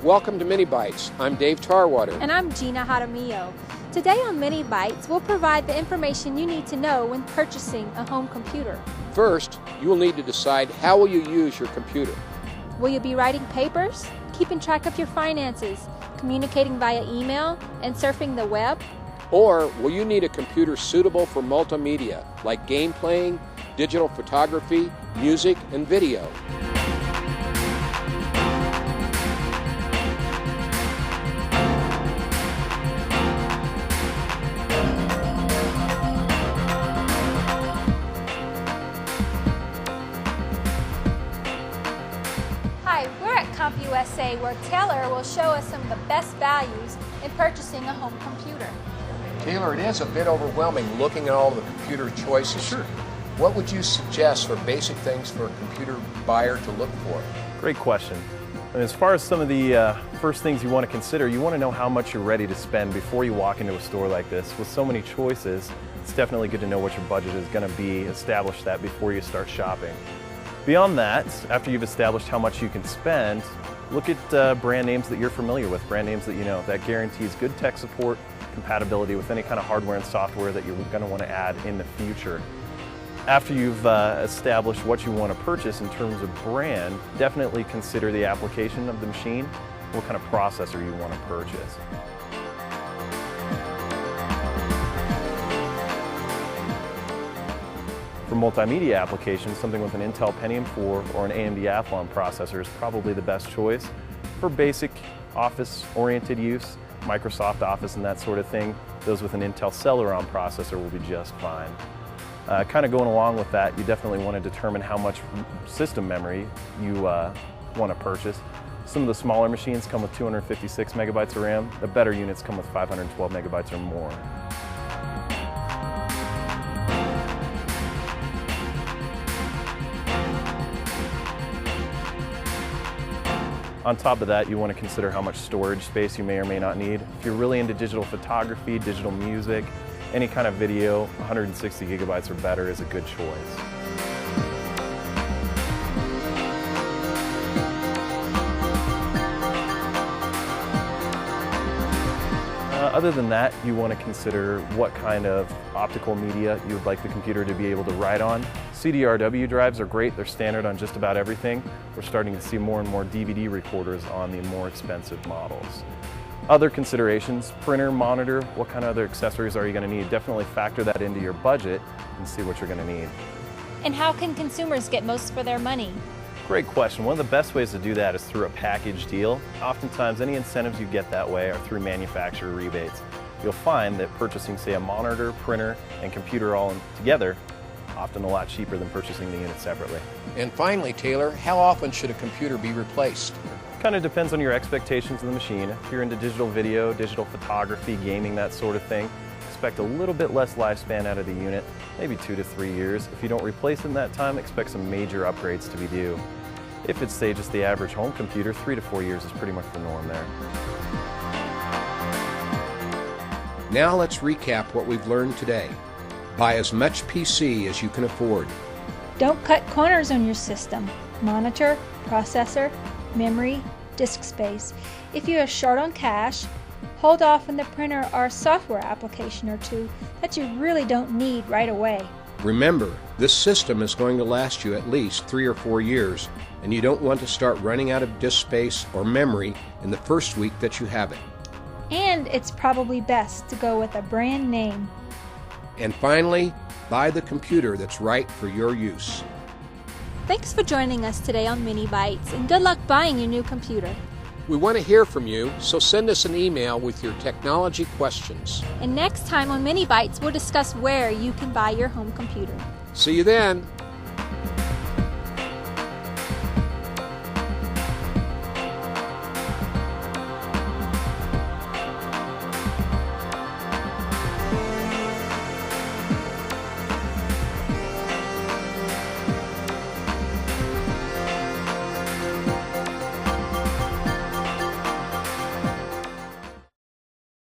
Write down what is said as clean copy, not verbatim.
Welcome to Minibytes. I'm Dave Tarwater. And I'm Gina Jaramillo. Today on Minibytes, we'll provide the information you need to know when purchasing a home computer. First, you will need to decide how will you use your computer. Will you be writing papers, keeping track of your finances, communicating via email, and surfing the web? Or will you need a computer suitable for multimedia, like game playing, digital photography, music, and video? Hi, we're at CompUSA, where Taylor will show us some of the best values in purchasing a home computer. Taylor, it is a bit overwhelming looking at all the computer choices. Sure. What would you suggest for basic things for a computer buyer to look for? Great question. And as far as some of the first things you want to consider, you want to know how much you're ready to spend before you walk into a store like this. With so many choices, it's definitely good to know what your budget is going to be, establish that before you start shopping. Beyond that, after you've established how much you can spend, look at brand names that you're familiar with, brand names that you know. That guarantees good tech support, compatibility with any kind of hardware and software that you're going to want to add in the future. After you've established what you want to purchase in terms of brand, definitely consider the application of the machine, what kind of processor you want to purchase. For multimedia applications, something with an Intel Pentium 4 or an AMD Athlon processor is probably the best choice. For basic Office-oriented use, Microsoft Office and that sort of thing, those with an Intel Celeron processor will be just fine. Kind of going along with that, you definitely want to determine how much system memory you want to purchase. Some of the smaller machines come with 256 megabytes of RAM. The better units come with 512 megabytes or more. On top of that, you want to consider how much storage space you may or may not need. If you're really into digital photography, digital music, any kind of video, 160 gigabytes or better is a good choice. Other than that, you want to consider what kind of optical media you would like the computer to be able to write on. CDRW drives are great, they're standard on just about everything. We're starting to see more and more DVD recorders on the more expensive models. Other considerations, printer, monitor, what kind of other accessories are you going to need? Definitely factor that into your budget and see what you're going to need. And how can consumers get most for their money? Great question. One of the best ways to do that is through a package deal. Oftentimes, any incentives you get that way are through manufacturer rebates. You'll find that purchasing, say, a monitor, printer, and computer all together, often a lot cheaper than purchasing the unit separately. And finally, Taylor, how often should a computer be replaced? Kind of depends on your expectations of the machine. If you're into digital video, digital photography, gaming, that sort of thing, expect a little bit less lifespan out of the unit, maybe 2 to 3 years. If you don't replace it in that time, expect some major upgrades to be due. If it's, say, just the average home computer, 3 to 4 years is pretty much the norm there. Now let's recap what we've learned today. Buy as much PC as you can afford. Don't cut corners on your system. Monitor, processor, memory, disk space. If you are short on cash, hold off on the printer or software application or two that you really don't need right away. Remember, this system is going to last you at least 3 or 4 years, and you don't want to start running out of disk space or memory in the first week that you have it. And it's probably best to go with a brand name. And finally, buy the computer that's right for your use. Thanks for joining us today on Minibytes, and good luck buying your new computer. We want to hear from you, so send us an email with your technology questions. And next time on Minibytes, we'll discuss where you can buy your home computer. See you then.